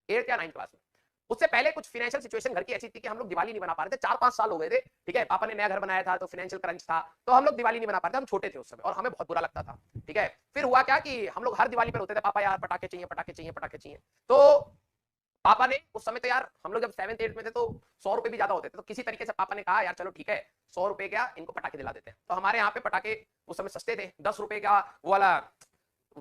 8th या 9th class में। उससे पहले कुछ फाइनेंशियल सिचुएशन घर की ऐसी थी कि हम लोग दिवाली नहीं बना पा रहे थे। 4-5 साल हो गए थे, ठीक है, पापा ने नया घर बनाया था तो फाइनेंशियल क्रंच था, तो हम लोग दिवाली नहीं बना पा रहे थे। हम छोटे थे उस समय और हमें बहुत बुरा लगता था, ठीक है। फिर हुआ क्या कि हम लोग हर दिवाली पर होते थे, पापा यार पटाखे चाहिए, पटाखे चाहिए, पटाखे चाहिए। तो पापा ने उस समय तो यार हम लोग जब 7th 8th में थे तो 100 रुपए भी ज्यादा होते थे, तो किसी तरीके से पापा ने कहा यार चलो ठीक है 100 रुपए क्या इनको पटाखे दिला देते हैं। तो हमारे यहाँ पे पटाखे उस समय सस्ते थे, 10 रुपए का वो वाला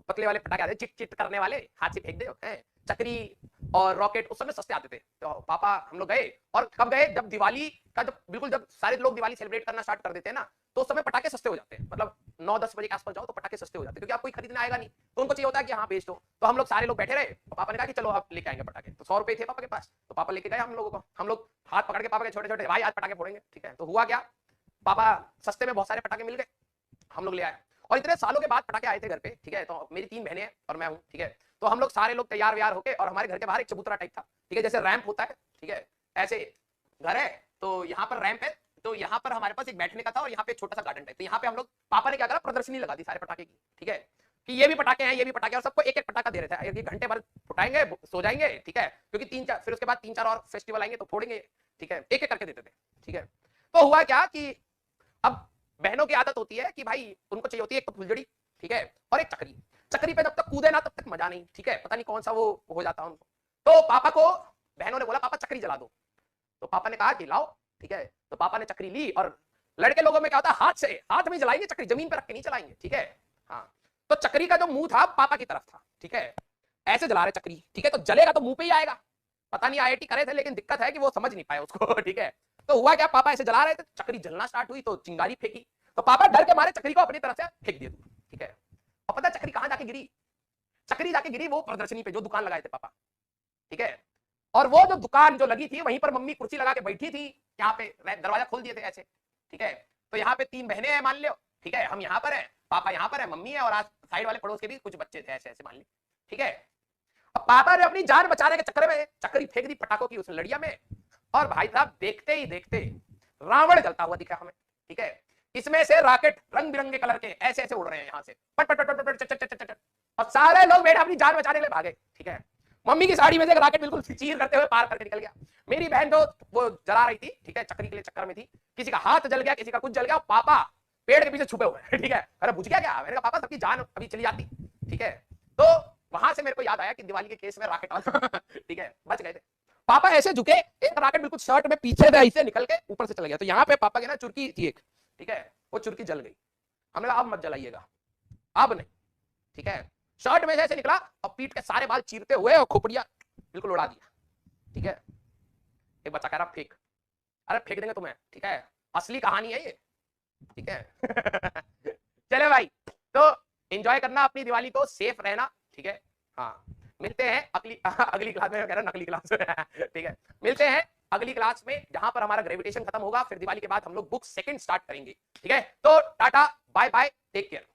पतले वाले पटाखे आते, चिट चिट करने वाले, हाथ से फेंक दे हैं, चक्री और रॉकेट उस समय सस्ते आते थे। तो पापा हम लोग गए, और कब गए, जब दिवाली का जब बिल्कुल जब सारे लोग दिवाली सेलिब्रेट करना स्टार्ट कर देते हैं ना, तो उस समय पटाखे सस्ते हो जाते हैं। मतलब 9-10 बजे के आसपास जाओ तो पटाखे सस्ते हो जाते हैं, क्योंकि आप कोई खरीदने आएगा नहीं, तो उनको चाहिए होता है कि हाँ बेच दो। तो हम लोग सारे लोग बैठे रहे, तो पापा ने कहा कि चलो आप लेके आएंगे पटाखे। तो 100 रुपए थे पापा के पास, तो पापा लेके गए हम लोगों को। हम लोग हाथ पकड़ के पापा के छोटे छोटे, भाई आज पटाखे फोड़ेंगे, ठीक है। तो हुआ क्या, पापा सस्ते में बहुत सारे पटाखे मिल गए, हम लोग ले आए। और इतने सालों के बाद पटाखे आए थे घर पे, ठीक है। तो मेरी 3 बहनें हैं और मैं हूँ, ठीक है। तो हम लोग सारे लोग तैयार व्यार होके, और हमारे घर के बाहर एक चबूतरा टाइप था, ठीक है, जैसे रैंप होता है, ठीक है, ऐसे घर है, तो यहाँ पर रैंप है, तो यहाँ पर हमारे पास एक बैठने का था और यहाँ पे एक छोटा सा गार्डन टाइप। तो यहाँ पे हम लोग, पापा ने क्या करा, प्रदर्शनी लगा दी सारे पटाखे की, ठीक है, कि ये भी पटाखे हैं, ये भी पटाखे, और सबको एक एक पटाखा दे रहे थे। एक घंटे भर फुटाएंगे, सो जाएंगे, ठीक है, क्योंकि 3-4 फिर उसके बाद 3-4 और फेस्टिवल आएंगे तो फोड़ेंगे, ठीक है, एक एक करके देते थे, ठीक है। तो हुआ क्या कि अब बहनों की आदत होती है कि भाई उनको चाहिए होती है एक तो फुलझड़ी, ठीक है, और एक चक्री। चक्री पे जब तक कूदे ना तब तक मजा नहीं, ठीक है, पता नहीं कौन सा वो हो जाता है उनको। तो पापा को बहनों ने बोला पापा चक्री जला दो, तो पापा ने कहा कि लाओ, ठीक है। तो पापा ने चक्री ली, और लड़के लोगों में क्या होता है, हाथ से, हाथ में जलाएंगे चक्री, जमीन पर रख के नहीं चलाएंगे, ठीक है। हाँ, तो चक्री का जो मुंह था पापा की तरफ था, ठीक है, ऐसे जला रहे चक्री, ठीक है, तो जलेगा तो मुंह पे ही आएगा। पता नहीं आईआईटी करे थे, लेकिन दिक्कत है कि वो समझ नहीं पाए उसको ठीक है। तो हुआ क्या, पापा ऐसे जला रहे थे, चक्री जलना स्टार्ट हुई तो चिंगारी फेंकी, तो पापा डर के मारे चक्री को अपनी तरफ से फेंक दिया, ठीक है। और पता चक्री कहां जाके गिरी, चक्री जाके गिरी वो प्रदर्शनी पे जो दुकान लगाए थे पापा, ठीक है। और वो जो दुकान जो लगी थी वहीं पर मम्मी कुर्सी लगा के बैठी थी, यहाँ पे दरवाजा खोल दिए थे ऐसे, ठीक है। तो यहाँ पे 3 बहनें हैं मान लो, ठीक है, हम यहाँ पर है, पापा यहाँ पर है, मम्मी है, और आज साइड वाले पड़ोस के भी कुछ बच्चे थे ऐसे ऐसे मान ली, ठीक है। अब पापा ने अपनी जान बचाने के चक्कर में चक्री फेंक दी पटाखों की उस लड़िया में, और भाई साहब देखते ही देखते रावण जलता हुआ दिखा हमें, ठीक है। इसमें से रॉकेट रंग बिरंगे कलर के ऐसे ऐसे उड़ रहे हैं यहाँ से, पट पट पट पट पट, चट चट चट चट, और सारे लोग बेटा अपनी जान बचाने के लिए भागे, ठीक है। मम्मी की साड़ी में से एक रॉकेट बिल्कुल चीर करते हुए पार करके निकल गया। मेरी बहन तो वो जला रही थी, ठीक है, चक्री के लिए चक्कर में थी, किसी का हाथ जल गया, किसी का कुछ जल गया, पापा पेड़ के पीछे छुपे हुए हैं, ठीक है। अरे बुझ गया क्या, मैंने कहा पापा सबकी जान अभी चली जाती, ठीक है। तो वहां से मेरे को याद आया कि दिवाली के केस में रॉकेट ठीक है, बच गए थे। पापा ऐसे झुके, एक रॉकेट बिल्कुल शर्ट में पीछे से ऐसे निकल के ऊपर से चला गया, तो यहाँ पे पापा के ना चुरकी थी एक, ठीक है, वो चुरकी जल गई। हमने कहा अब मत जलाइएगा, अब नहीं, ठीक है। शर्ट में से ऐसे निकला और पीठ के सारे बाल चीरते हुए और खोपड़िया बिल्कुल उड़ा दिया, ठीक है। एक बच्चा कह रहा फेंक, अरे फेंक देंगे तुम्हें, ठीक है, असली कहानी है ये, ठीक है चले भाई, तो एंजॉय करना अपनी दिवाली को, सेफ रहना, ठीक है। हाँ, मिलते हैं अगली अगली क्लास में, कह रहा नकली क्लास ठीक है, मिलते हैं अगली क्लास में जहां पर हमारा ग्रेविटेशन खत्म होगा, फिर दिवाली के बाद हम लोग बुक सेकंड स्टार्ट करेंगे, ठीक है। तो tata bye bye, take care.